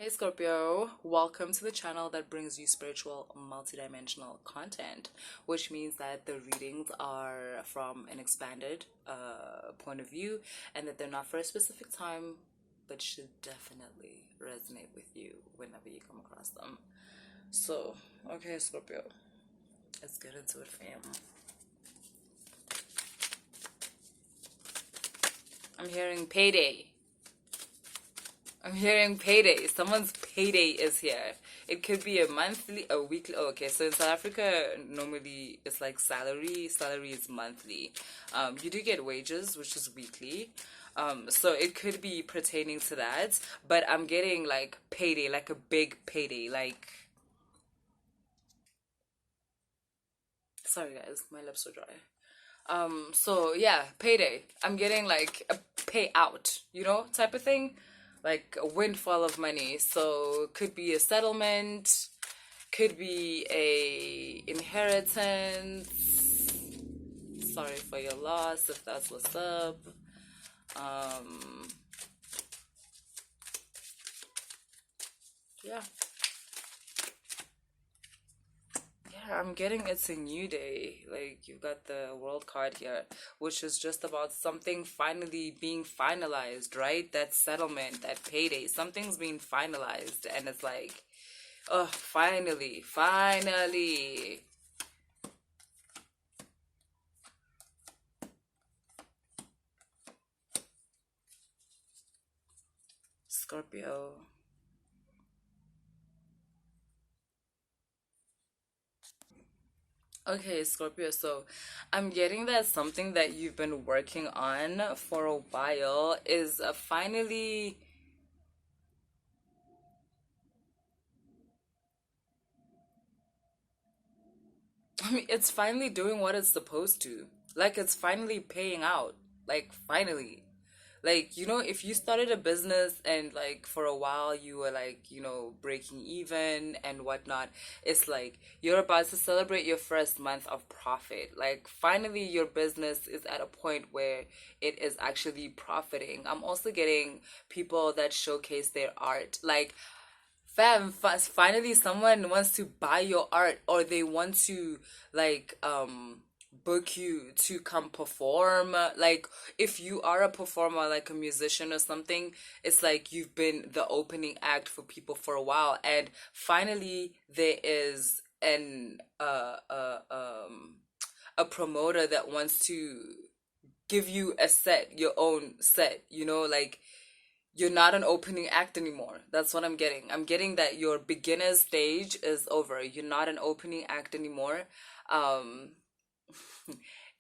Hey Scorpio, welcome to the channel that brings you spiritual multidimensional content, which means that the readings are from an expanded point of view and that they're not for a specific time, but should definitely resonate with you whenever you come across them. So, okay, Scorpio, let's get into it, fam. I'm hearing payday. I'm hearing payday. Someone's payday is here. It could be a monthly, a weekly. Oh, okay, so in South Africa, normally it's like salary. Salary is monthly. You do get wages, which is weekly. So it could be pertaining to that. But I'm getting like payday, like a big payday. Like, sorry guys, my lips are dry. So yeah, payday. I'm getting like a payout, type of thing, like a windfall of money. So could be a settlement, could be a inheritance. Sorry for your loss if that's what's up. Um, yeah. Yeah, I'm getting it's a new day. Like, you've got the world card here, which is just about something finally being finalized, right? That settlement, that payday, something's being finalized. And it's like, oh, finally, finally. Scorpio. Okay, Scorpio, so I'm getting that something that you've been working on for a while is finally. I mean, it's finally doing what it's supposed to. Like, it's finally paying out. Like, finally. Like, if you started a business and, like, for a while you were, like, breaking even and whatnot, it's like you're about to celebrate your first month of profit. Like, finally, your business is at a point where it is actually profiting. I'm also getting people that showcase their art. Like, fam, finally someone wants to buy your art, or they want to, like, book you to come perform. Like, if you are a performer, like a musician or something, it's like you've been the opening act for people for a while, and finally there is a promoter that wants to give you a set, your own set, like, you're not an opening act anymore. That's what I'm getting. I'm getting that your beginner stage is over. You're not an opening act anymore. Um,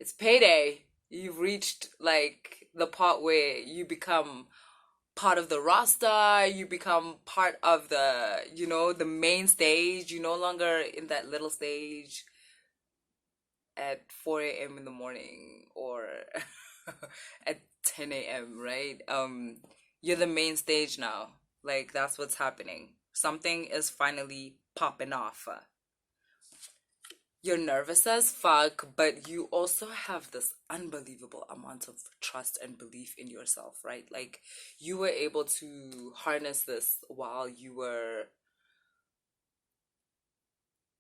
it's payday. You've reached, like, the part where you become part of the roster. You become part of the main stage. You're no longer in that little stage at 4 a.m. in the morning, or at 10 a.m., right? You're the main stage now. Like, that's what's happening. Something is finally popping off. You're nervous as fuck, but you also have this unbelievable amount of trust and belief in yourself, right? Like, you were able to harness this while you were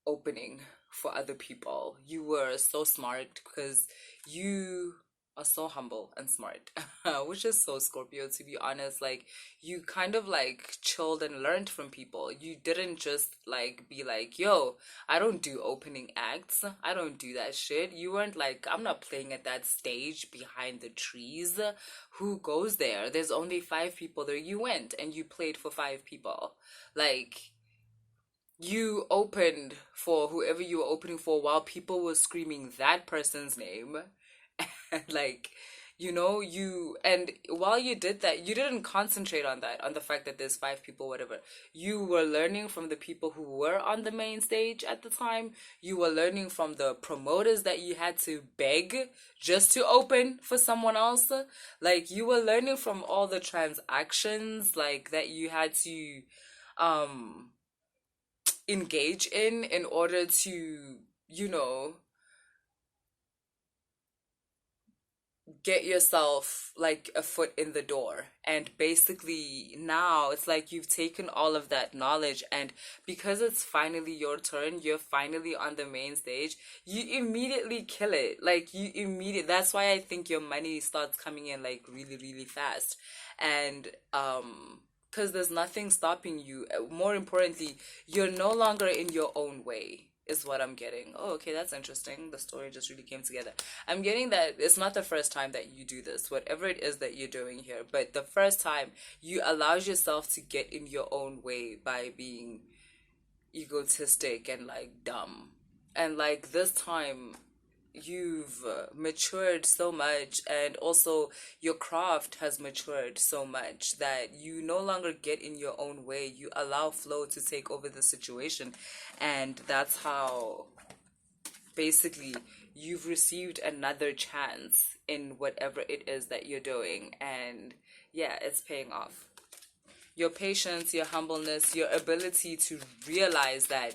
opening for other people. You were so smart because you are so humble and smart, which is so Scorpio, to be honest. Like, you kind of, like, chilled and learned from people. You didn't just, like, be like, yo, I don't do opening acts. I don't do that shit. You weren't like, I'm not playing at that stage behind the trees. Who goes there? There's only 5 people there. You went and you played for 5 people. Like, you opened for whoever you were opening for while people were screaming that person's name. And, like, and while you did that, you didn't concentrate on that, on the fact that there's 5 people, whatever. You were learning from the people who were on the main stage at the time. You were learning from the promoters that you had to beg just to open for someone else. Like, you were learning from all the transactions, like, that you had to um engage in order to, you know get yourself like a foot in the door. And basically now it's like you've taken all of that knowledge, and because it's finally your turn, you're finally on the main stage, you immediately kill it. Like you immediate That's why I think your money starts coming in like really, really fast. And because there's nothing stopping you. More importantly, you're no longer in your own way, is what I'm getting. Oh, okay, that's interesting. The story just really came together. I'm getting that it's not the first time that you do this, whatever it is that you're doing here, but the first time you allowed yourself to get in your own way by being egotistic and like dumb. And like this time, you've matured so much, and also your craft has matured so much that you no longer get in your own way. You allow flow to take over the situation, and that's how basically you've received another chance in whatever it is that you're doing. And yeah, it's paying off. Your patience, your humbleness, your ability to realize that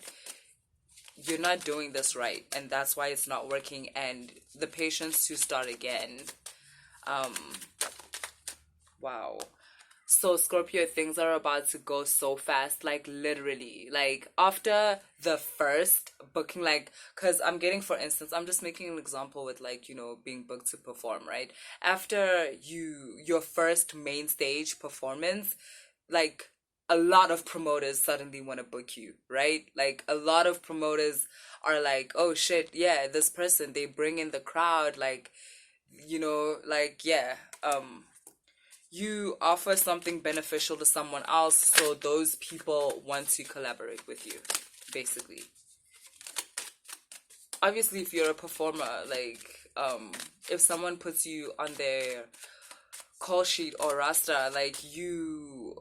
you're not doing this right and that's why it's not working, and the patience to start again. um wow. So Scorpio, things are about to go so fast, like literally, like after the first booking, like, because I'm getting, for instance, I'm just making an example with like, being booked to perform, right? After your first main stage performance, like a lot of promoters suddenly want to book you, right? Like a lot of promoters are like, oh shit, yeah, this person, they bring in the crowd, like, like, yeah, you offer something beneficial to someone else, so those people want to collaborate with you, basically. Obviously, if you're a performer, like, if someone puts you on their call sheet or roster, like you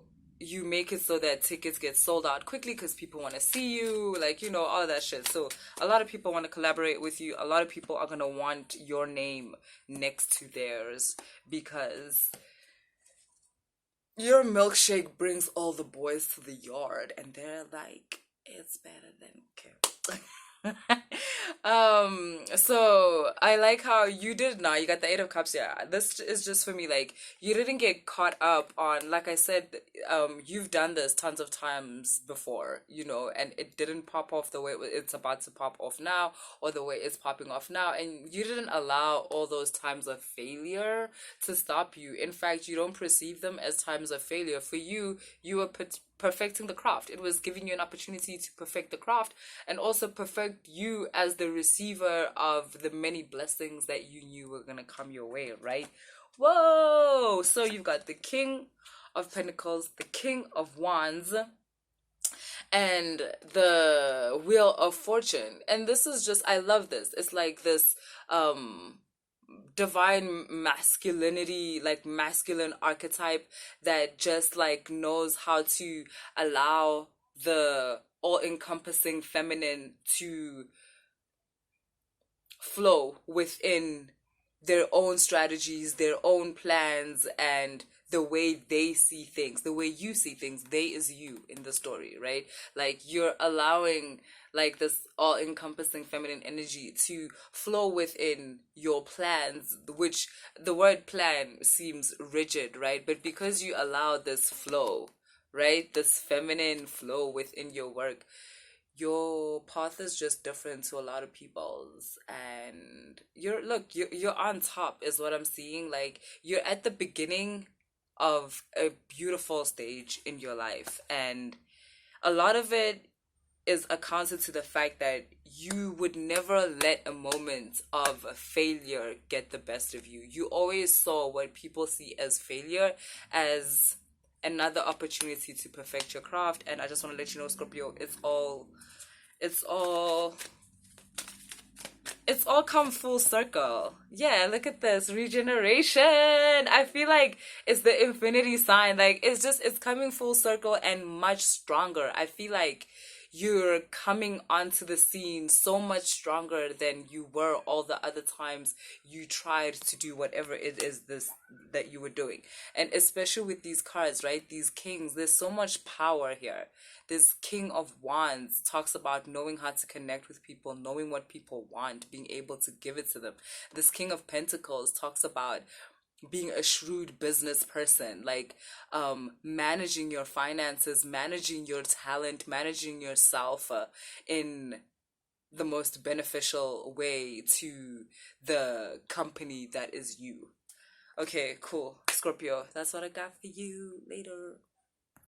make it so that tickets get sold out quickly because people want to see you, like, all of that shit. So a lot of people want to collaborate with you. A lot of people are going to want your name next to theirs because your milkshake brings all the boys to the yard and they're like, it's better than Carol. So I like how you did now. You got the Eight of Cups. Yeah, this is just for me. Like, you didn't get caught up on, like I said, you've done this tons of times before, and it didn't pop off the way it's about to pop off now, or the way it's popping off now. And you didn't allow all those times of failure to stop you. In fact, you don't perceive them as times of failure. For you, you were perfecting the craft. It was giving you an opportunity to perfect the craft and also perfect you as the receiver of the many blessings that you knew were going to come your way, right? Whoa! So you've got the King of Pentacles, the King of Wands, and the Wheel of Fortune. And this is just, I love this. It's like this divine masculinity, like masculine archetype that just like knows how to allow the all-encompassing feminine to flow within their own strategies, their own plans, and the way they see things, the way you see things. They is you in the story, right? Like, you're allowing like this all-encompassing feminine energy to flow within your plans, which the word plan seems rigid, right? But because you allow this flow, right, this feminine flow within your work, your path is just different to a lot of people's, and you're on top is what I'm seeing. Like, you're at the beginning of a beautiful stage in your life, and a lot of it is accounted to the fact that you would never let a moment of failure get the best of you. You always saw what people see as failure as another opportunity to perfect your craft. And I just want to let you know, Scorpio, it's all it's all come full circle. Yeah, look at this regeneration. I feel like it's the infinity sign. Like, it's coming full circle and much stronger. I feel like you're coming onto the scene so much stronger than you were all the other times you tried to do whatever it is this that you were doing. And especially with these cards, right? These kings, there's so much power here. This King of Wands talks about knowing how to connect with people, knowing what people want, being able to give it to them. This King of Pentacles talks about being a shrewd business person, like managing your finances, managing your talent, managing yourself in the most beneficial way to the company that is you. Okay, cool. Scorpio, that's what I got for you later.